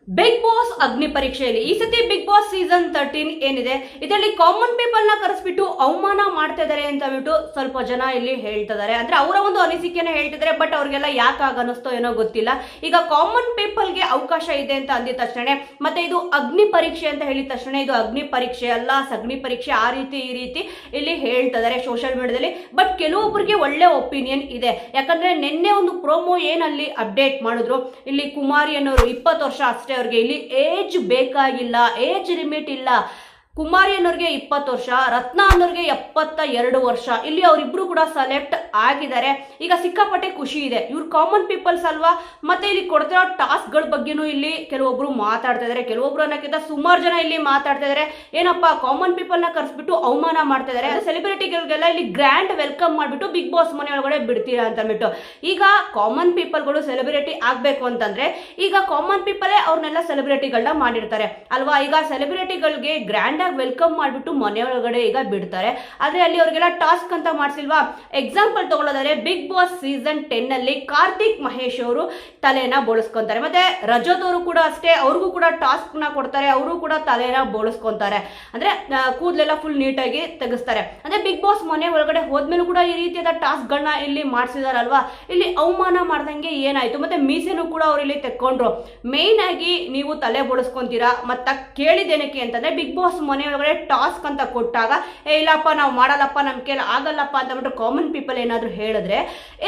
Big boss ಅಗ್ನಿ ಪರೀಕ್ಷೆಯಲ್ಲಿ ಈ ಸತಿ ಬಿಗ್ ಬಾಸ್ ಸೀಸನ್ 13 ಏನಿದೆ ಇದರಲ್ಲಿ ಕಾಮನ್ ಪೀಪಲ್ ನ ಕರೆಸ್ಬಿಟ್ಟು ಅವಮಾನ ಮಾಡ್ತಾ ಇದಾರೆ ಅಂತ ಬಿಟ್ಟು ಸ್ವಲ್ಪ ಜನ ಇಲ್ಲಿ ಹೇಳ್ತಿದ್ದಾರೆ. ಅಂದ್ರೆ ಅವರ ಒಂದು ಅನಿಸಿಕೆನ ಹೇಳ್ತಿದ್ದಾರೆ. ಬಟ್ ಅವ್ರಿಗೆಲ್ಲ ಯಾಕಾಗ ಅನಿಸ್ತೋ ಏನೋ ಗೊತ್ತಿಲ್ಲ. ಈಗ ಕಾಮನ್ ಪೀಪಲ್ ಗೆ ಅವಕಾಶ ಇದೆ ಅಂತ ಅಂದಿದ ತಕ್ಷಣ ಮತ್ತೆ ಇದು ಅಗ್ನಿ ಪರೀಕ್ಷೆ ಅಂತ ಹೇಳಿದ ತಕ್ಷಣ ಇದು ಅಗ್ನಿ ಪರೀಕ್ಷೆ ಅಲ್ಲ, ಸಗ್ನಿ ಪರೀಕ್ಷೆ ಆ ರೀತಿ ಈ ರೀತಿ ಇಲ್ಲಿ ಹೇಳ್ತಿದ್ದಾರೆ ಸೋಷಿಯಲ್ ಮೀಡಿಯಾದಲ್ಲಿ. ಬಟ್ ಕೆಲವೊಬ್ಬರಿಗೆ ಒಳ್ಳೆ ಒಪಿನಿಯನ್ ಇದೆ. ಯಾಕಂದ್ರೆ ನಿನ್ನೆ ಒಂದು ಪ್ರೋಮೋ ಏನಲ್ಲಿ ಅಪ್ಡೇಟ್ ಮಾಡಿದ್ರು, ಇಲ್ಲಿ ಕುಮಾರಿ ಅನ್ನೋರು 20 ವರ್ಷ ಅಷ್ಟೇ, ಅವ್ರಿಗೆ ಇಲ್ಲಿ ಏಜ್ ಬೇಕಾಗಿಲ್ಲ, ಏಜ್ ಲಿಮಿಟ್ ಇಲ್ಲ. ಕುಮಾರಿ ಅನ್ನೋರಿಗೆ 20 ವರ್ಷ, ರತ್ನ ಅನ್ನೋರಿಗೆ 72 ವರ್ಷ. ಇಲ್ಲಿ ಅವರಿಬ್ರು ಕೂಡ ಸೆಲೆಕ್ಟ್ ಆಗಿದ್ದಾರೆ. ಈಗ ಸಿಕ್ಕಾಪಟ್ಟೆ ಖುಷಿ ಇದೆ. ಇವ್ರು ಕಾಮನ್ ಪೀಪಲ್ಸ್ ಅಲ್ವಾ. ಮತ್ತೆ ಇಲ್ಲಿ ಕೊಡ್ತಿರೋ ಟಾಸ್ಕ್ ಗಳ ಬಗ್ಗೆನೂ ಇಲ್ಲಿ ಕೆಲವೊಬ್ರು ಮಾತಾಡ್ತಾ ಇದಾರೆ. ಕೆಲವೊಬ್ರು ಅನ್ನೋಕ್ಕಿಂತ ಸುಮಾರು ಜನ ಇಲ್ಲಿ ಮಾತಾಡ್ತಾ ಇದಾರೆ. ಏನಪ್ಪಾ ಕಾಮನ್ ಪೀಪಲ್ ನ ಕರೆಸ್ಬಿಟ್ಟು ಅವಮಾನ ಮಾಡ್ತಾ ಇದಾರೆ, ಸೆಲೆಬ್ರಿಟಿಗಳಿಗೆಲ್ಲ ಇಲ್ಲಿ ಗ್ರ್ಯಾಂಡ್ ವೆಲ್ಕಮ್ ಮಾಡ್ಬಿಟ್ಟು ಬಿಗ್ ಬಾಸ್ ಮನೆ ಒಳಗಡೆ ಬಿಡ್ತೀರಾ ಅಂತ ಅಂದ್ಬಿಟ್ಟು. ಈಗ ಕಾಮನ್ ಪೀಪಲ್ಗಳು ಸೆಲೆಬ್ರಿಟಿ ಆಗ್ಬೇಕು ಅಂತಂದ್ರೆ ಈಗ ಕಾಮನ್ ಪೀಪಲೇ ಅವ್ರನ್ನೆಲ್ಲ ಸೆಲೆಬ್ರಿಟಿಗಳನ್ನ ಮಾಡಿರ್ತಾರೆ ಅಲ್ವಾ. ಈಗ ಸೆಲೆಬ್ರಿಟಿಗಳಿಗೆ ಗ್ರ್ಯಾಂಡ್ ವೆಲ್ಕಮ್ ಮಾಡ್ಬಿಟ್ಟು ಮನೆ ಒಳಗಡೆ ಈಗ ಬಿಡ್ತಾರೆ. ಆದ್ರೆ ಅಲ್ಲಿ ಅವ್ರಿಗೆಲ್ಲ ಟಾಸ್ಕ್ ಅಂತ ಮಾಡಿಸಿಲ್ವಾ. ಎಕ್ಸಾಂಪಲ್ ತಗೊಳ್ಳೋದಾದ್ರೆ ಬಿಗ್ ಬಾಸ್ ಸೀಸನ್ 10 ಅಲ್ಲಿ ಕಾರ್ತಿಕ್ ಮಹೇಶ್ ಅವರು ತಲೆನ ಬೋಳಿಸ್ಕೊಂತಾರೆ. ಮತ್ತೆ ರಜತ್ ಅವರು ಕೂಡ ಅಷ್ಟೇ, ಅವ್ರಿಗೂ ಕೂಡ ಟಾಸ್ಕ್ ನ ಕೊಡ್ತಾರೆ, ಅವರು ಕೂಡ ತಲೆನ ಬೋಳಿಸ್ಕೊಂತಾರೆ. ಅಂದ್ರೆ ಕೂದಲೆಲ್ಲ ಫುಲ್ ನೀಟಾಗಿ ತೆಗಿಸ್ತಾರೆ. ಅಂದ್ರೆ ಬಿಗ್ ಬಾಸ್ ಮನೆ ಒಳಗಡೆ ಹೋದ್ಮೇಲೂ ಕೂಡ ಈ ರೀತಿಯಾದ ಟಾಸ್ಕ್ ಗಳನ್ನ ಇಲ್ಲಿ ಮಾಡಿಸಿದಾರಲ್ವಾ. ಇಲ್ಲಿ ಅವಮಾನ ಮಾಡ್ದಂಗೆ ಏನಾಯ್ತು. ಮತ್ತೆ ಮೀಸೆನೂ ಕೂಡ ಅವ್ರು ಇಲ್ಲಿ ತೆಕ್ಕೊಂಡ್ರು. ಮೇನ್ ಆಗಿ ನೀವು ತಲೆ ಬೋಳಿಸ್ಕೊಂತೀರಾ ಮತ್ತ ಕೇಳಿದೇನಕ್ಕೆ ಅಂತಂದ್ರೆ ಬಿಗ್ ಬಾಸ್ ಮನೆ ಒಳಗಡೆ ಟಾಸ್ಕ್ ಅಂತ ಕೊಟ್ಟಾಗ ಇಲ್ಲಪ್ಪ ನಾವು ಮಾಡಲ್ಲಪ್ಪ, ನಮ್ ಕೇಳ ಆಗಲ್ಲಪ್ಪ ಅಂತ ಬಿಟ್ಟು ಕಾಮನ್ ಪೀಪಲ್ ಏನಾದ್ರು ಹೇಳಿದ್ರೆ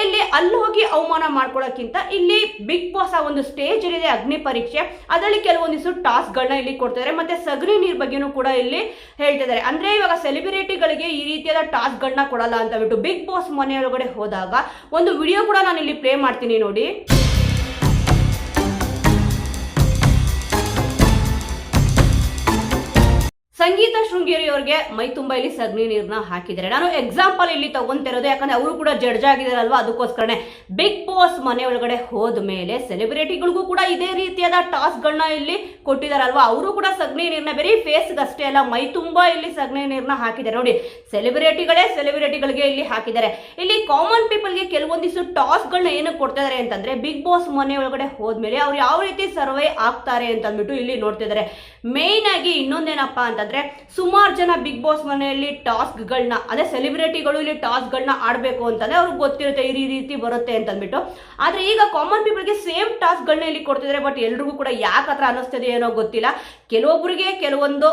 ಇಲ್ಲಿ ಅಲ್ಲಿ ಹೋಗಿ ಅವಮಾನ ಮಾಡ್ಕೊಳ್ಳೋಕ್ಕಿಂತ ಇಲ್ಲಿ ಬಿಗ್ ಬಾಸ್ ಆ ಒಂದು ಸ್ಟೇಜ್ ಇದೆ ಅಗ್ನಿ ಪರೀಕ್ಷೆ, ಅದರಲ್ಲಿ ಕೆಲವೊಂದಿಷ್ಟು ಟಾಸ್ಕ್ ಗಳನ್ನ ಇಲ್ಲಿ ಕೊಡ್ತಿದ್ದಾರೆ. ಮತ್ತೆ ಸಗಣಿ ನೀರ್ ಬಗ್ಗೆನೂ ಕೂಡ ಇಲ್ಲಿ ಹೇಳ್ತಿದ್ದಾರೆ. ಅಂದ್ರೆ ಇವಾಗ ಸೆಲೆಬ್ರಿಟಿಗಳಿಗೆ ಈ ರೀತಿಯಾದ ಟಾಸ್ಕ್ ಗಳನ್ನ ಕೊಡಲ್ಲ ಅಂತ ಬಿಟ್ಟು ಬಿಗ್ ಬಾಸ್ ಮನೆ ಒಳಗಡೆ ಹೋದಾಗ ಒಂದು ವಿಡಿಯೋ ಕೂಡ ನಾನು ಇಲ್ಲಿ ಪ್ಲೇ ಮಾಡ್ತೀನಿ ನೋಡಿ. ಸಂಗೀತ ಶೃಂಗೇರಿ ಅವ್ರಿಗೆ ಮೈ ತುಂಬಾ ಇಲ್ಲಿ ಸಗಣಿ ನೀರ್ನ ಹಾಕಿದ್ದಾರೆ. ನಾನು ಎಕ್ಸಾಂಪಲ್ ಇಲ್ಲಿ ತಗೊಂತಿರೋದು ಯಾಕಂದ್ರೆ ಅವರು ಕೂಡ ಜಡ್ಜ್ ಆಗಿದಾರಲ್ವಾ, ಅದಕ್ಕೋಸ್ಕರನೇ. ಬಿಗ್ ಬಾಸ್ ಮನೆ ಒಳಗಡೆ ಹೋದ ಮೇಲೆ ಸೆಲೆಬ್ರಿಟಿಗಳಿಗೂ ಕೂಡ ಇದೇ ರೀತಿಯಾದ ಟಾಸ್ಕ್ ಗಳನ್ನ ಇಲ್ಲಿ ಕೊಟ್ಟಿದಾರಲ್ವಾ. ಅವರು ಕೂಡ ಸಗಣಿ ನೀರ್ನ ಬರೀ ಫೇಸ್ ಅಷ್ಟೇ ಅಲ್ಲ, ಮೈ ತುಂಬಾ ಇಲ್ಲಿ ಸಗಣಿ ನೀರ್ನ ಹಾಕಿದ್ದಾರೆ ನೋಡಿ. ಸೆಲೆಬ್ರಿಟಿಗಳಿಗೆ ಇಲ್ಲಿ ಹಾಕಿದ್ದಾರೆ. ಇಲ್ಲಿ ಕಾಮನ್ ಪೀಪಲ್ ಗೆ ಕೆಲವೊಂದಿಷ್ಟು ಟಾಸ್ಕ್ ಗಳನ್ನ ಏನು ಕೊಡ್ತಾ ಇದಾರೆ ಅಂತಂದ್ರೆ ಬಿಗ್ ಬಾಸ್ ಮನೆ ಒಳಗಡೆ ಹೋದ್ಮೇಲೆ ಅವ್ರು ಯಾವ ರೀತಿ ಸರ್ವೈ ಆಗ್ತಾರೆ ಅಂತ ಅಂದ್ಬಿಟ್ಟು ಇಲ್ಲಿ ನೋಡ್ತಿದ್ದಾರೆ. ಮೇನ್ ಆಗಿ ಇನ್ನೊಂದೇನಪ್ಪಾ ಅಂತಂದ್ರೆ ಸುಮಾರು ಜನ ಬಿಗ್ ಬಾಸ್ ಮನೆಯಲ್ಲಿ ಟಾಸ್ಕ್ ಗಳನ್ನ ಅದೇ ಸೆಲೆಬ್ರಿಟಿಗಳು ಇಲ್ಲಿ ಟಾಸ್ಕ್ ಗಳನ್ನ ಆಡ್ಬೇಕು ಅಂತಂದ್ರೆ ಅವ್ರಿಗೆ ಗೊತ್ತಿರುತ್ತೆ ಈ ರೀತಿ ಬರುತ್ತೆ ಅಂತ ಅಂದ್ಬಿಟ್ಟು. ಆದ್ರೆ ಈಗ ಕಾಮನ್ ಪೀಪಲ್ಗೆ ಸೇಮ್ ಟಾಸ್ಕ್ ಗಳನ್ನ ಇಲ್ಲಿ ಕೊಡ್ತಿದ್ದಾರೆ. ಬಟ್ ಎಲ್ರಿಗೂ ಕೂಡ ಯಾಕೆ ಹತ್ರ ಅನಿಸ್ತದೆ ಏನೋ ಗೊತ್ತಿಲ್ಲ. ಕೆಲವೊಬ್ಬರಿಗೆ ಕೆಲವೊಂದು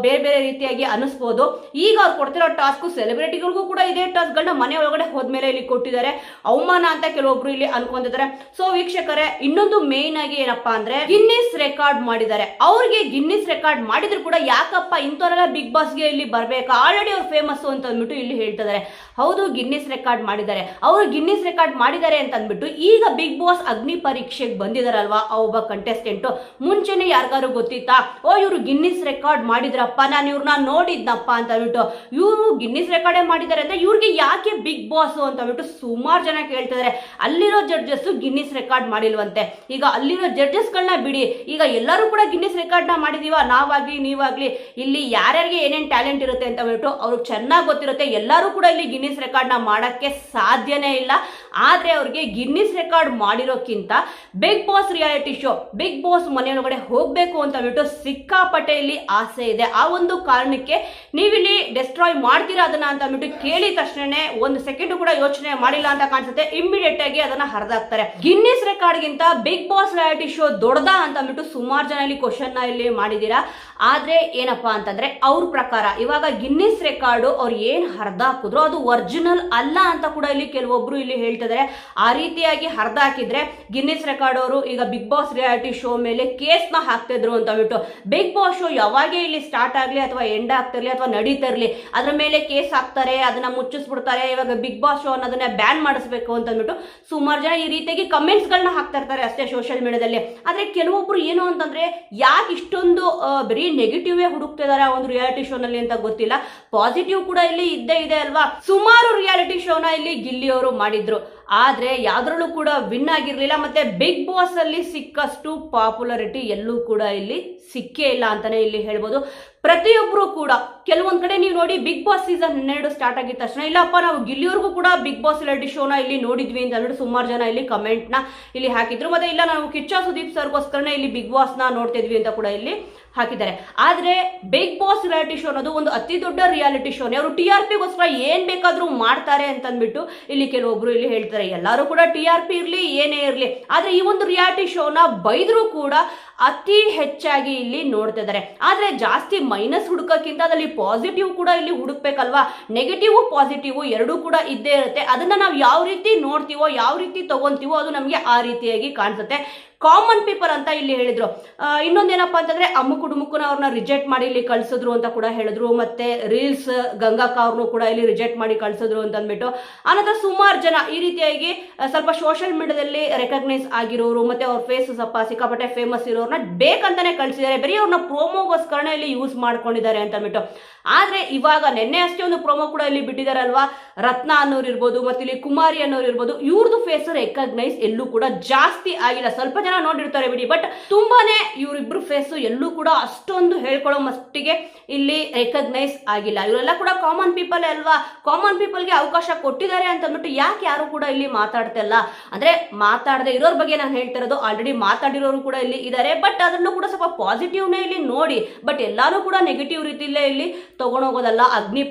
ಬೇರೆ ಬೇರೆ ರೀತಿಯಾಗಿ ಅನಿಸ್ಬೋದು. ಈಗ ಅವ್ರು ಕೊಡ್ತಿರೋ ಟಾಸ್ಕ್ ಸೆಲೆಬ್ರಿಟಿಗಳಿಗೂ ಕೂಡ ಇದೇ ಟಾಸ್ಕ್ ಗಳನ್ನ ಮನೆ ಒಳಗಡೆ ಹೋದ್ಮೇಲೆ ಇಲ್ಲಿ ಕೊಟ್ಟಿದ್ದಾರೆ. ಅವಮಾನ ಅಂತ ಕೆಲವೊಬ್ರು ಇಲ್ಲಿ ಅನ್ಕೊಂಡಿದ್ದಾರೆ. ಸೊ ವೀಕ್ಷಕರೇ, ಇನ್ನೊಂದು ಮೇನ್ ಆಗಿ ಏನಪ್ಪಾ ಅಂದ್ರೆ ಗಿನ್ನಿಸ್ ರೆಕಾರ್ಡ್ ಮಾಡಿದ್ದಾರೆ. ಅವ್ರಿಗೆ ಗಿನ್ನಿಸ್ ರೆಕಾರ್ಡ್ ಮಾಡಿದ್ರು ಕೂಡ ಯಾಕಪ್ಪ ಇಂಥವರೆಲ್ಲ ಬಿಗ್ ಬಾಸ್ಗೆ ಇಲ್ಲಿ ಬರ್ಬೇಕಾ, ಆಲ್ರೆಡಿ ಅವ್ರು ಫೇಮಸ್ ಅಂತ ಅಂದ್ಬಿಟ್ಟು ಇಲ್ಲಿ ಹೇಳ್ತಿದ್ದಾರೆ. ಹೌದು, ಗಿನ್ನಿಸ್ ರೆಕಾರ್ಡ್ ಮಾಡಿದ್ದಾರೆ. ಅವರು ಗಿನ್ನಿಸ್ ರೆಕಾರ್ಡ್ ಮಾಡಿದ್ದಾರೆ ಅಂತ ಅಂದ್ಬಿಟ್ಟು ಈಗ ಬಿಗ್ ಬಾಸ್ ಅಗ್ನಿ ಪರೀಕ್ಷೆಗೆ ಬಂದಿದಾರಲ್ವಾ ಆ ಒಬ್ಬ ಕಂಟೆಸ್ಟೆಂಟ್, ಮುಂಚೆನೆ ಯಾರಿಗಾರು ಗೊತ್ತಿತ್ತಾ ಇವರು ಗಿನ್ನಿಸ್ ರೆಕಾರ್ಡ್ ಮಾಡಿದ್ರಪ್ಪ, ನಾನು ಇವ್ರನ್ನ ನೋಡಿದ್ನಪ್ಪ ಅಂತ ಅಂದ್ಬಿಟ್ಟು. ಇವರು ಗಿನ್ನಿಸ್ ರೆಕಾರ್ಡೇ ಮಾಡಿದ್ದಾರೆ ಅಂದ್ರೆ ಇವ್ರಿಗೆ ಯಾಕೆ ಬಿಗ್ ಬಾಸ್ ಅಂತ ಅಂದ್ಬಿಟ್ಟು ಸುಮಾರು ಜನ ಕೇಳ್ತಿದ್ದಾರೆ. ಅಲ್ಲಿರೋ ಜಡ್ಜಸ್ ಗಿನ್ನಿಸ್ ರೆಕಾರ್ಡ್ ಮಾಡಿಲ್ವಂತೆ. ಈಗ ಅಲ್ಲಿರೋ ಜಡ್ಜಸ್ ಗಳನ್ನ ಬಿಡಿ, ಈಗ ಎಲ್ಲರೂ ಕೂಡ ಗಿನ್ನಿಸ್ ರೆಕಾರ್ಡ್ ನ ಮಾಡಿದೀವ, ನಾವಾಗ್ಲಿ ನೀವಾಗ್ಲಿ. ಇಲ್ಲಿ ಯಾರ್ಯಾರಿಗೆ ಏನೇನ್ ಟ್ಯಾಲೆಂಟ್ ಇರುತ್ತೆ ಅಂತ ಹೇಳ್ಬಿಟ್ಟು ಅವ್ರಿಗೆ ಚೆನ್ನಾಗಿ ಗೊತ್ತಿರುತ್ತೆ. ಎಲ್ಲರೂ ಕೂಡ ಇಲ್ಲಿ ಗಿನ್ನಿಸ್ ರೆಕಾರ್ಡ್ ನ ಮಾಡಕ್ಕೆ ಸಾಧ್ಯನೇ ಇಲ್ಲ. ಆದ್ರೆ ಅವ್ರಿಗೆ ಗಿನ್ನಿಸ್ ರೆಕಾರ್ಡ್ ಮಾಡಿರೋಕ್ಕಿಂತ big boss reality show, big boss ಮನೆಯೊಳಗಡೆ ಹೋಗ್ಬೇಕು ಅಂತ ಹೇಳ್ಬಿಟ್ಟು ಸಿಕ್ಕಾಪಟ್ಟೆ ಇಲ್ಲಿ ಆಸೆ ಇದೆ. ಆ ಒಂದು ಕಾರಣಕ್ಕೆ ನೀವಿಲ್ಲಿ ಡೆಸ್ಟ್ರಾಯ್ ಮಾಡ್ತೀರಾ ಅದನ್ನ ಅಂತ ಅಂದ್ಬಿಟ್ಟು ಕೇಳಿದ ತಕ್ಷಣ ಒಂದು ಸೆಕೆಂಡ್ ಕೂಡ ಯೋಚನೆ ಮಾಡಿಲ್ಲ ಅಂತ ಕಾಣಿಸುತ್ತೆ. ಇಮಿಡಿಯೇಟ್ ಆಗಿ ಅದನ್ನ ಹರಿದಾಕ್ತಾರೆ. ಗಿನ್ನಿಸ್ ರೆಕಾರ್ಡ್ ಗಿಂತ ಬಿಗ್ ಬಾಸ್ ರಿಯಾಲಿಟಿ ಶೋ ದೊಡ್ಡದಾ ಅಂತ ಅಂದ್ಬಿಟ್ಟು ಸುಮಾರು ಜನ ಇಲ್ಲಿ ಕ್ವಶನ್ ಇಲ್ಲಿ ಮಾಡಿದೀರಾ. ಆದ್ರೆ ಏನಪ್ಪಾ ಅಂತಂದ್ರೆ ಅವ್ರ ಪ್ರಕಾರ ಇವಾಗ ಗಿನ್ನಿಸ್ ರೆಕಾರ್ಡ್ ಅವ್ರು ಏನ್ ಹರಿದಾಕಿದ್ರು ಅದು ಒರಿಜಿನಲ್ ಅಲ್ಲ ಅಂತ ಕೂಡ ಇಲ್ಲಿ ಕೆಲವೊಬ್ರು ಇಲ್ಲಿ ಹೇಳ್ತಿದ್ದಾರೆ. ಆ ರೀತಿಯಾಗಿ ಹರಿದಾಕಿದ್ರೆ ಗಿನ್ನಿಸ್ ರೆಕಾರ್ಡ್ ಅವರು ಈಗ ಬಿಗ್ ಬಾಸ್ ರಿಯಾಲಿಟಿ ಶೋ ಮೇಲೆ ಕೇಸ್ ನ ಹಾಕ್ತಿದ್ರು ಅಂತ ಹೇಳ್ಬಿಟ್ಟು. ಬಿಗ್ ಬಾಸ್ ಶೋ ಯಾವಾಗ ಇಲ್ಲಿ ಸ್ಟಾರ್ಟ್ ಆಗ್ಲಿ ಅಥವಾ ಎಂಡ್ ಆಗ್ತಿರ್ಲಿ ಅಥವಾ ನಡೀತಾ ಇರ್ಲಿ ಅದ್ರ ಮೇಲೆ ಕೇಸ್ ಹಾಕ್ತಾರೆ, ಅದನ್ನ ಮುಚ್ಚಿಸ್ಬಿಡ್ತಾರೆ. ಇವಾಗ ಬಿಗ್ ಬಾಸ್ ಶೋ ಅನ್ನೋದನ್ನ ಬ್ಯಾನ್ ಮಾಡಿಸ್ಬೇಕು ಅಂತ ಅಂದ್ಬಿಟ್ಟು ಸುಮಾರು ಜನ ಈ ರೀತಿಯಾಗಿ ಕಮೆಂಟ್ಸ್ ಗಳನ್ನ ಹಾಕ್ತಾ ಇರ್ತಾರೆ ಅಷ್ಟೇ ಸೋಷಿಯಲ್ ಮೀಡಿಯಾದಲ್ಲಿ. ಆದ್ರೆ ಕೆಲವೊಬ್ರು ಏನು ಅಂತಂದ್ರೆ ಯಾಕೆ ಇಷ್ಟೊಂದು ಬರೀ ನೆಗೆಟಿವ್ ಹುಡುಕ್ತಿದ್ದಾರೆ ಆ ಒಂದು ರಿಯಾಲಿಟಿ ಶೋ ನಲ್ಲಿ ಅಂತ ಗೊತ್ತಿಲ್ಲ. ಪಾಸಿಟಿವ್ ಕೂಡ ಇಲ್ಲಿ ಇದ್ದೇ ಇದೆ ಅಲ್ವಾ. ಸುಮಾರು ರಿಯಾಲಿಟಿ ಶೋನ ಇಲ್ಲಿ ಗಿಲ್ಲಿ ಅವರು ಮಾಡಿದ್ರು. ಆದ್ರೆ ಯಾವ್ದ್ರಲ್ಲೂ ಕೂಡ ವಿನ್ ಆಗಿರ್ಲಿಲ್ಲ. ಮತ್ತೆ ಬಿಗ್ ಬಾಸ್ ಅಲ್ಲಿ ಸಿಕ್ಕಷ್ಟು ಪಾಪ್ಯುಲಾರಿಟಿ ಎಲ್ಲೂ ಕೂಡ ಇಲ್ಲಿ ಸಿಕ್ಕೇ ಇಲ್ಲ ಅಂತಾನೆ ಇಲ್ಲಿ ಹೇಳ್ಬೋದು. ಪ್ರತಿಯೊಬ್ರು ಕೂಡ ಕೆಲವೊಂದ್ ಕಡೆ ನೀವು ನೋಡಿ ಬಿಗ್ ಬಾಸ್ ಸೀಸನ್ 12 ಸ್ಟಾರ್ಟ್ ಆಗಿದ ತಕ್ಷಣ ಇಲ್ಲಪ್ಪ ನಾವು ಗಿಲ್ಲಿಯವ್ರಿಗೂ ಕೂಡ ಬಿಗ್ ಬಾಸ್ ರಿಯಾಲಿಟಿ ಶೋನ ಇಲ್ಲಿ ನೋಡಿದ್ವಿ ಅಂತ ಅಂದ್ಬಿಟ್ಟು ಸುಮಾರು ಜನ ಇಲ್ಲಿ ಕಮೆಂಟ್ ನ ಇಲ್ಲಿ ಹಾಕಿದ್ರು. ಮತ್ತೆ ಇಲ್ಲ ನಾವು ಕಿಚ್ಚ ಸುದೀಪ್ ಸರ್ಗೋಸ್ಕರನೇ ಇಲ್ಲಿ ಬಿಗ್ ಬಾಸ್ ನ ನೋಡ್ತಾ ಇದ್ವಿ ಅಂತ ಕೂಡ ಇಲ್ಲಿ ಹಾಕಿದ್ದಾರೆ. ಆದ್ರೆ ಬಿಗ್ ಬಾಸ್ ರಿಯಾಲಿಟಿ ಶೋ ಅನ್ನೋದು ಒಂದು ಅತಿ ದೊಡ್ಡ ರಿಯಾಲಿಟಿ ಶೋನೇ. ಅವರು TRP ಗೋಸ್ಕರ ಏನ್ ಬೇಕಾದ್ರೂ ಮಾಡ್ತಾರೆ ಅಂತ ಅಂದ್ಬಿಟ್ಟು ಇಲ್ಲಿ ಕೆಲವೊಬ್ರು ಇಲ್ಲಿ ಹೇಳ್ತಾರೆ. ಎಲ್ಲರೂ ಕೂಡ TRP ಇರ್ಲಿ ಏನೇ ಇರ್ಲಿ, ಆದ್ರೆ ಈ ಒಂದು ರಿಯಾಲಿಟಿ ಶೋನ ಬೈದ್ರು ಕೂಡ ಅತಿ ಹೆಚ್ಚಾಗಿ ಇಲ್ಲಿ ನೋಡ್ತಾ ಇದ್ದಾರೆ. ಆದ್ರೆ ಜಾಸ್ತಿ ಮೈನಸ್ ಹುಡುಕಕ್ಕಿಂತ ಅದ್ರಲ್ಲಿ ಪಾಸಿಟಿವ್ ಕೂಡ ಇಲ್ಲಿ ಹುಡುಕ್ಬೇಕಲ್ವಾ. ನೆಗೆಟಿವ್ ಪಾಸಿಟಿವ್ ಎರಡೂ ಕೂಡ ಇದ್ದೇ ಇರುತ್ತೆ. ಅದನ್ನ ನಾವು ಯಾವ ರೀತಿ ನೋಡ್ತೀವೋ ಯಾವ ರೀತಿ ತಗೊಂತೀವೋ ಅದು ನಮಗೆ ಆ ರೀತಿಯಾಗಿ ಕಾಣಿಸುತ್ತೆ. ಕಾಮನ್ ಪೀಪಲ್ ಅಂತ ಇಲ್ಲಿ ಹೇಳಿದ್ರು. ಇನ್ನೊಂದೇನಪ್ಪ ಅಂತಂದ್ರೆ ಅಮ್ಮುಕು ಡುಮುಕುನ ಅವ್ರನ್ನ ರಿಜೆಕ್ಟ್ ಮಾಡಿ ಇಲ್ಲಿ ಕಳ್ಸಿದ್ರು ಅಂತ ಕೂಡ ಹೇಳಿದ್ರು. ಮತ್ತೆ ರೀಲ್ಸ್ ಗಂಗಾಕ ಅವ್ರನ್ನು ಕೂಡ ಇಲ್ಲಿ ರಿಜೆಕ್ಟ್ ಮಾಡಿ ಕಳ್ಸಿದ್ರು ಅಂತ ಅಂದ್ಬಿಟ್ಟು ಆನಂತರ ಸುಮಾರು ಜನ ಈ ರೀತಿಯಾಗಿ ಸ್ವಲ್ಪ ಸೋಷಿಯಲ್ ಮೀಡಿಯಾದಲ್ಲಿ ರೆಕಗ್ನೈಸ್ ಆಗಿರೋರು ಮತ್ತೆ ಅವ್ರ ಫೇಸ್ ಸ್ವಲ್ಪ ಸಿಕ್ಕಾಪಟ್ಟೆ ಫೇಮಸ್ ಇರೋರ್ನ ಬೇಕಂತಾನೆ ಕಳ್ಸಿದ್ದಾರೆ. ಬರೀ ಅವ್ರನ್ನ ಪ್ರೋಮೋಗೋಸ್ಕರನೇ ಇಲ್ಲಿ ಯೂಸ್ ಮಾಡ್ಕೊಂಡಿದ್ದಾರೆ ಅಂತ ಅಂದ್ಬಿಟ್ಟು. ಆದ್ರೆ ಇವಾಗ ನಿನ್ನೆ ಅಷ್ಟೇ ಒಂದು ಪ್ರೋಮೋ ಕೂಡ ಇಲ್ಲಿ ಬಿಟ್ಟಿದಾರಲ್ವಾ, ರತ್ನ ಅನ್ನೋರು ಇರ್ಬೋದು ಮತ್ತೆ ಇಲ್ಲಿ ಕುಮಾರಿ ಅನ್ನೋರು ಇರ್ಬೋದು, ಇವ್ರದ್ದು ಫೇಸ್ ರೆಕಗ್ನೈಸ್ ಎಲ್ಲೂ ಕೂಡ ಜಾಸ್ತಿ ಆಗಿಲ್ಲ. ಸ್ವಲ್ಪ ಜನ ನೋಡಿರ್ತಾರೆ ಬಿಡಿ, ಬಟ್ ತುಂಬಾನೇ ಇವರಿಬ್ರು ಫೇಸ್ ಎಲ್ಲೂ ಕೂಡ ಅಷ್ಟೊಂದು ಹೇಳ್ಕೊಳ್ಳೋ ಮಟ್ಟಿಗೆ ಇಲ್ಲಿ ರೆಕಗ್ನೈಸ್ ಆಗಿಲ್ಲ. ಇವರೆಲ್ಲ ಕೂಡ ಕಾಮನ್ ಪೀಪಲ್ ಅಲ್ವಾ, ಕಾಮನ್ ಪೀಪಲ್ಗೆ ಅವಕಾಶ ಕೊಟ್ಟಿದ್ದಾರೆ ಅಂತ ಅಂದ್ಬಿಟ್ಟು ಯಾಕೆ ಯಾರು ಕೂಡ ಇಲ್ಲಿ ಮಾತಾಡ್ತಾ ಇಲ್ಲ ಅಂದ್ರೆ ಮಾತಾಡದೆ ಇರೋರ್ ಬಗ್ಗೆ ನಾನು ಹೇಳ್ತಾ ಇರೋದು. ಆಲ್ರೆಡಿ ಮಾತಾಡಿರೋರು ಕೂಡ ಇಲ್ಲಿ ಇದ್ದಾರೆ, ಬಟ್ ಅದರಲ್ಲೂ ಕೂಡ ಸ್ವಲ್ಪ ಪಾಸಿಟಿವ್ನೇ ಇಲ್ಲಿ ನೋಡಿ. ಬಟ್ ಎಲ್ಲಾನು ಕೂಡ ನೆಗೆಟಿವ್ ರೀತಿಯಲ್ಲೇ ಇಲ್ಲಿ ತಗೊಂಡೋಗೋದಲ್ಲ.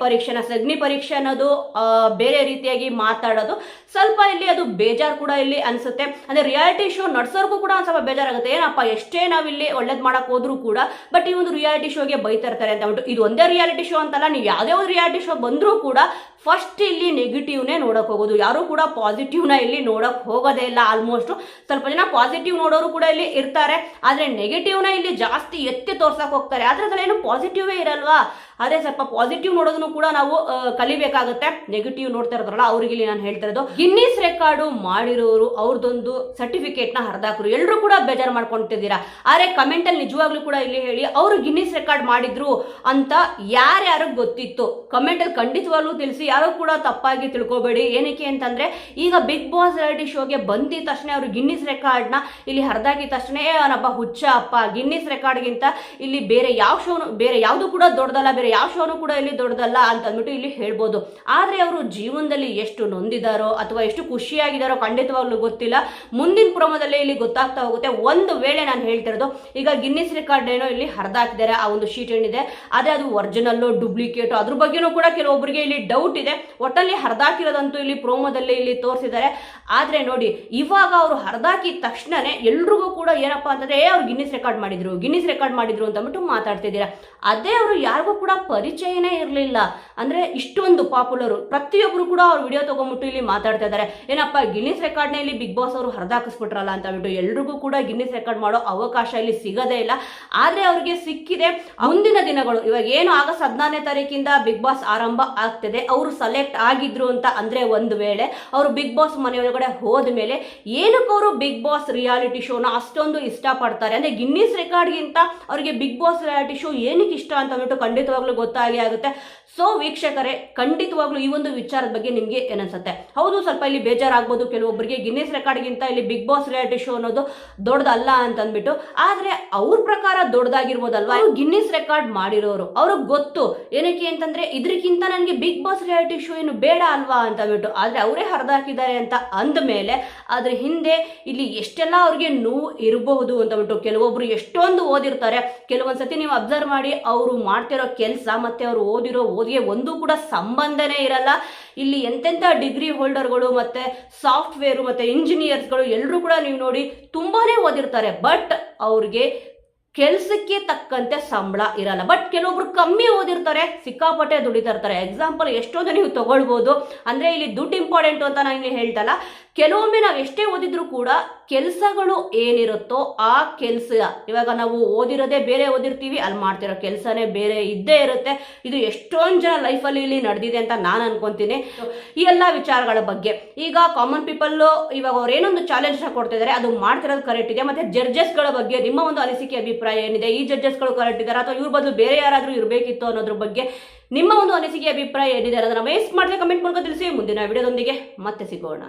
ಸಗ್ನಿ ಪರೀಕ್ಷೆ ಅನ್ನೋದು ಬೇರೆ ರೀತಿಯಾಗಿ ಮಾತಾಡೋದು ಸ್ವಲ್ಪ ಇಲ್ಲಿ ಅದು ಬೇಜಾರು ಕೂಡ ಇಲ್ಲಿ ಅನ್ಸುತ್ತೆ. ಅಂದ್ರೆ ರಿಯಾಲಿಟಿ ಶೋ ನಡ್ಸೋರ್ಗೂ ಕೂಡ ಒಂದ್ ಸ್ವಲ್ಪ ಬೇಜಾರಾಗುತ್ತೆ. ಏನಪ್ಪ ಎಷ್ಟೇ ನಾವಿಲ್ಲಿ ಒಳ್ಳೇದ್ ಮಾಡಕ್ ಹೋದ್ರು ಕೂಡ ಬಟ್ ಈ ಒಂದು ರಿಯಾಲಿಟಿ ಶೋಗೆ ಬೈತಾ ಇರ್ತಾರೆ ಅಂತ ಅಂದ್ಬಿಟ್ಟು. ಇದು ಒಂದೇ ರಿಯಾಲಿಟಿ ಶೋ ಅಂತಲ್ಲ, ನೀವು ಯಾವುದೇ ಒಂದು ರಿಯಾಲಿಟಿ ಶೋ ಬಂದ್ರೂ ಕೂಡ ಫಸ್ಟ್ ಇಲ್ಲಿ ನೆಗೆಟಿವ್ನೇ ನೋಡಕ್ ಹೋಗೋದು. ಯಾರು ಕೂಡ ಪಾಸಿಟಿವ್ನ ಇಲ್ಲಿ ನೋಡಕ್ ಹೋಗೋದೇ ಇಲ್ಲ. ಆಲ್ಮೋಸ್ಟ್ ಸ್ವಲ್ಪ ಜನ ಪಾಸಿಟಿವ್ ನೋಡೋರು ಕೂಡ ಇಲ್ಲಿ ಇರ್ತಾರೆ, ಆದ್ರೆ ನೆಗೆಟಿವ್ನ ಇಲ್ಲಿ ಜಾಸ್ತಿ ಎತ್ತಿ ತೋರ್ಸಕ್ ಹೋಗ್ತಾರೆ. ಆದ್ರೆ ಅದ್ರಲ್ಲೇನು ಪಾಸಿಟಿವೇ ಇರಲ್ವಾ. ಅದೇ ಸ್ವಲ್ಪ ಪಾಸಿಟಿವ್ ನೋಡೋದನ್ನು ಕೂಡ ನಾವು ಕಲಿಬೇಕಾಗುತ್ತೆ. ನೆಗೆಟಿವ್ ನೋಡ್ತಾ ಇರೋದ್ರಲ್ಲ ಅವ್ರಿಗೆ ಇಲ್ಲಿ ನಾನು ಹೇಳ್ತಾ ಇರೋದು. ಗಿನ್ನಿಸ್ ರೆಕಾರ್ಡ್ ಮಾಡಿರೋರು ಅವ್ರದ್ದೊಂದು ಸರ್ಟಿಫಿಕೇಟ್ ನ ಹರಿದಾಕರು ಎಲ್ಲರೂ ಕೂಡ ಬೇಜಾರು ಮಾಡ್ಕೊಂತಿದ್ದೀರಾ. ಆದ್ರೆ ಕಮೆಂಟ್ ಅಲ್ಲಿ ನಿಜವಾಗ್ಲೂ ಕೂಡ ಇಲ್ಲಿ ಹೇಳಿ ಅವರು ಗಿನ್ನಿಸ್ ರೆಕಾರ್ಡ್ ಮಾಡಿದ್ರು ಅಂತ ಯಾರ್ಯಾರು ಗೊತ್ತಿತ್ತು ಕಮೆಂಟ್ ಅಲ್ಲಿ ಖಂಡಿತವಾಗ್ಲೂ ತಿಳಿಸಿ. ಯಾರು ಕೂಡ ತಪ್ಪಾಗಿ ತಿಳ್ಕೊಬೇಡಿ. ಏನಕ್ಕೆ ಅಂತಂದ್ರೆ ಈಗ ಬಿಗ್ ಬಾಸ್ ರಿಯಾಲಿಟಿ ಶೋಗೆ ಬಂದಿದ ತಕ್ಷಣ ಅವರು ಗಿನ್ನಿಸ್ ರೆಕಾರ್ಡ್ ನ ಇಲ್ಲಿ ಹರಿದಾಕಿದ ತಕ್ಷಣ ಅವನಪ್ಪ ಹುಚ್ಚ ಅಪ್ಪ, ಗಿನ್ನಿಸ್ ರೆಕಾರ್ಡ್ಗಿಂತ ಇಲ್ಲಿ ಬೇರೆ ಯಾವ ಶೋನು ಬೇರೆ ಯಾವುದು ಕೂಡ ದೊಡ್ಡದಲ್ಲ, ಬೇರೆ ಯಾವ ಶೋನು ಕೂಡ ಇಲ್ಲಿ ದೊಡ್ಡದಲ್ಲ ಅಂತ ಅಂದ್ಬಿಟ್ಟು ಇಲ್ಲಿ ಹೇಳ್ಬೋದು. ಆದ್ರೆ ಅವರು ಜೀವನದಲ್ಲಿ ಎಷ್ಟು ನೊಂದಿದಾರೋ ಅಥವಾ ಎಷ್ಟು ಖುಷಿಯಾಗಿದಾರೋ ಖಂಡಿತವಾಗ್ಲೂ ಗೊತ್ತಿಲ್ಲ. ಮುಂದಿನ ಪ್ರೋಮೋದಲ್ಲೇ ಇಲ್ಲಿ ಗೊತ್ತಾಗ್ತಾ ಹೋಗುತ್ತೆ. ಒಂದು ವೇಳೆ ನಾನು ಹೇಳ್ತಿರೋದು ಈಗ ಗಿನ್ನಿಸ್ ರೆಕಾರ್ಡ್ ಏನೋ ಇಲ್ಲಿ ಹರಿದಾಕಿದ್ದಾರೆ ಆ ಒಂದು ಶೀಟ್ ಏನಿದೆ, ಆದ್ರೆ ಅದು ಒರಿಜಿನಲ್ ಡೂಪ್ಲಿಕೇಟ್ ಅದ್ರ ಬಗ್ಗೆನೂ ಕೂಡ ಕೆಲವೊಬ್ಬರಿಗೆ ಇಲ್ಲಿ ಡೌಟ್ ಇದೆ. ಒಟ್ಟಲ್ಲಿ ಹರಿದಾಕಿರೋದಂತೂ ಇಲ್ಲಿ ಪ್ರೋಮೋದಲ್ಲಿ ಇಲ್ಲಿ ತೋರಿಸಿದ್ದಾರೆ. ಆದ್ರೆ ನೋಡಿ ಇವಾಗ ಅವರು ಹರಿದಾಕಿದ ತಕ್ಷಣನೇ ಎಲ್ರಿಗೂ ಕೂಡ ಏನಪ್ಪಾ ಅಂತಂದ್ರೆ ಅವ್ರು ಗಿನ್ನಿಸ್ ರೆಕಾರ್ಡ್ ಮಾಡಿದ್ರು ಅಂತ ಅಂದ್ಬಿಟ್ಟು ಮಾತಾಡ್ತಿದ್ದೀರಾ. ಅದೇ ಅವರು ಯಾರಿಗೂ ಕೂಡ ಪರಿಚಯನೇ ಇರಲಿಲ್ಲ. ಅಂದ್ರೆ ಇಷ್ಟೊಂದು ಪಾಪ್ಯುಲರ್, ಪ್ರತಿಯೊಬ್ರು ಕೂಡ ಅವ್ರ ವಿಡಿಯೋ ತಗೊಂಡ್ಬಿಟ್ಟು ಇಲ್ಲಿ ಮಾತಾಡ್ತಾ ಇದ್ದಾರೆ. ಏನಪ್ಪ ಗಿನ್ನಿಸ್ ರೆಕಾರ್ಡ್ನ ಇಲ್ಲಿ ಬಿಗ್ ಬಾಸ್ ಅವರು ಹರಿದಾಕಿಸ್ಬಿಟ್ರಲ್ಲ ಅಂತ ಅಂದ್ಬಿಟ್ಟು. ಎಲ್ರಿಗೂ ಕೂಡ ಗಿನ್ನಿಸ್ ರೆಕಾರ್ಡ್ ಮಾಡೋ ಅವಕಾಶ ಇಲ್ಲಿ ಸಿಗದೇ ಇಲ್ಲ. ಆದ್ರೆ ಅವ್ರಿಗೆ ಸಿಕ್ಕಿದೆ. ಮುಂದಿನ ದಿನಗಳು ಇವಾಗ ಏನು ಆಗಸ್ಟ್ 14ನೇ ತಾರೀಕಿಂದ ಬಿಗ್ ಬಾಸ್ ಆರಂಭ ಆಗ್ತದೆ. ಅವರು ಸೆಲೆಕ್ಟ್ ಆಗಿದ್ರು ಅಂತ ಅಂದ್ರೆ ಒಂದು ವೇಳೆ ಅವರು ಬಿಗ್ ಬಾಸ್ ಮನೆಯೊಳಗಡೆ ಹೋದ ಮೇಲೆ ಏನಕ್ಕೆ ಅವರು ಬಿಗ್ ಬಾಸ್ ರಿಯಾಲಿಟಿ ಶೋನ ಅಷ್ಟೊಂದು ಇಷ್ಟಪಡ್ತಾರೆ ಅಂದ್ರೆ ಗಿನ್ನಿಸ್ ರೆಕಾರ್ಡ್ಗಿಂತ ಅವರಿಗೆ ಬಿಗ್ ಬಾಸ್ ರಿಯಾಲಿಟಿ ಶೋ ಏನಕ್ಕೆ ಇಷ್ಟ ಅಂತ ಅಂದ್ಬಿಟ್ಟು ಖಂಡಿತವಾಗ್ಲೂ ಗೊತ್ತಾಗಿ ಆಗುತ್ತೆ. ಸೊ ವೀಕ್ಷಕರೇ, ಖಂಡಿತವಾಗ್ಲೂ ಈ ಒಂದು ವಿಚಾರದ ಬಗ್ಗೆ ನಿಮ್ಗೆ ಏನನ್ಸುತ್ತೆ? ಹೌದು, ಸ್ವಲ್ಪ ಇಲ್ಲಿ ಬೇಜಾರಾಗ್ಬೋದು ಕೆಲವೊಬ್ಬರಿಗೆ. ಗಿನ್ನಿಸ್ ರೆಕಾರ್ಡ್ಗಿಂತ ಇಲ್ಲಿ ಬಿಗ್ ಬಾಸ್ ರಿಯಾಲಿಟಿ ಶೋ ಅನ್ನೋದು ದೊಡ್ಡದಲ್ಲ ಅಂತ ಅಂದ್ಬಿಟ್ಟು. ಆದ್ರೆ ಅವ್ರ ಪ್ರಕಾರ ದೊಡ್ಡದಾಗಿರ್ಬೋದಲ್ವಾ. ಗಿನ್ನಿಸ್ ರೆಕಾರ್ಡ್ ಮಾಡಿರೋರು ಅವ್ರಿಗೆ ಗೊತ್ತು ಏನಕ್ಕೆ ಅಂತಂದ್ರೆ ಇದಕ್ಕಿಂತ ನನಗೆ ಬಿಗ್ ಬಾಸ್ ರಿಯಾಲಿಟಿ ಶೋ ಏನು ಬೇಡ ಅಲ್ವಾ ಅಂತ ಅಂದ್ಬಿಟ್ಟು. ಆದ್ರೆ ಅವರೇ ಹರಿದಾಕಿದ್ದಾರೆ ಅಂತ ಅಂದ ಮೇಲೆ ಅದ್ರ ಹಿಂದೆ ಇಲ್ಲಿ ಎಷ್ಟೆಲ್ಲ ಅವ್ರಿಗೆ ನೋವು ಇರಬಹುದು ಅಂತ ಅಂದ್ಬಿಟ್ಟು. ಕೆಲವೊಬ್ರು ಎಷ್ಟೊಂದು ಓದಿರ್ತಾರೆ, ಕೆಲವೊಂದ್ಸತಿ ನೀವು ಅಬ್ಸರ್ವ್ ಮಾಡಿ ಅವರು ಮಾಡ್ತಿರೋ ಕೆಲಸ ಮತ್ತೆ ಅವರು ಓದಿರೋ ಓದಿಗೆ ಒಂದು ಕೂಡ ಸಂಬಂಧನೇ ಇರಲ್ಲ. ಇಲ್ಲಿ ಎಂತೆಂಥ ಡಿಗ್ರಿ ಹೋಲ್ಡರ್ಗಳು ಮತ್ತೆ ಸಾಫ್ಟ್ವೇರ್ ಮತ್ತೆ ಇಂಜಿನಿಯರ್ಸ್ಗಳು ಎಲ್ಲರೂ ಕೂಡ ನೀವು ನೋಡಿ ತುಂಬಾನೇ ಓದಿರ್ತಾರೆ, ಬಟ್ ಅವ್ರಿಗೆ ಕೆಲಸಕ್ಕೆ ತಕ್ಕಂತೆ ಸಂಬಳ ಇರಲ್ಲ. ಬಟ್ ಕೆಲವೊಬ್ರು ಕಮ್ಮಿ ಓದಿರ್ತಾರೆ, ಸಿಕ್ಕಾಪಟ್ಟೆ ದುಡಿತಾ ಇರ್ತಾರೆ. ಎಕ್ಸಾಂಪಲ್ ಎಷ್ಟೊಂದು ನೀವು ತಗೊಳ್ಬೋದು. ಅಂದ್ರೆ ಇಲ್ಲಿ ದುಡ್ಡು ಇಂಪಾರ್ಟೆಂಟ್ ಅಂತ ನಾನು ಇಲ್ಲಿ ಹೇಳ್ತಲ್ಲ. ಕೆಲವೊಮ್ಮೆ ನಾವು ಎಷ್ಟೇ ಓದಿದ್ರು ಕೂಡ ಕೆಲಸಗಳು ಏನಿರುತ್ತೋ ಆ ಕೆಲಸ, ಇವಾಗ ನಾವು ಓದಿರೋದೇ ಬೇರೆ ಓದಿರ್ತೀವಿ, ಅಲ್ಲಿ ಮಾಡ್ತಿರೋ ಕೆಲಸನೇ ಬೇರೆ ಇದ್ದೇ ಇರುತ್ತೆ. ಇದು ಎಷ್ಟೊಂದು ಜನ ಲೈಫಲ್ಲಿ ಇಲ್ಲಿ ನಡೆದಿದೆ ಅಂತ ನಾನು ಅನ್ಕೊಂತೀನಿ. ಈ ಎಲ್ಲ ವಿಚಾರಗಳ ಬಗ್ಗೆ ಈಗ ಕಾಮನ್ ಪೀಪಲ್ ಇವಾಗ ಅವ್ರು ಏನೊಂದು ಚಾಲೆಂಜ್ ಕೊಡ್ತಿದ್ದಾರೆ, ಅದು ಮಾಡ್ತಿರೋದು ಕರೆಕ್ಟ್ ಇದೆ. ಮತ್ತೆ ಜಡ್ಜಸ್ಗಳ ಬಗ್ಗೆ ನಿಮ್ಮ ಒಂದು ಅನಿಸಿಕೆ ಅಭಿಪ್ರಾಯ ಏನಿದೆ? ಈ ಜಡ್ಜಸ್ಗಳು ಕರೆಕ್ಟ್ ಇದ್ದಾರೆ ಅಥವಾ ಇವ್ರ ಬದಲು ಬೇರೆ ಯಾರಾದರೂ ಇರಬೇಕಿತ್ತು ಅನ್ನೋದ್ರ ಬಗ್ಗೆ ನಿಮ್ಮ ಒಂದು ಅನಿಸಿಕೆ ಅಭಿಪ್ರಾಯ ಏನಿದೆ ಅದನ್ನ ವೇಸ್ಟ್ ಮಾಡದೆ ಕಮೆಂಟ್ ಮೂಲಕ ತಿಳಿಸಿ. ಮುಂದಿನ ವಿಡಿಯೋದೊಂದಿಗೆ ಮತ್ತೆ ಸಿಗೋಣ.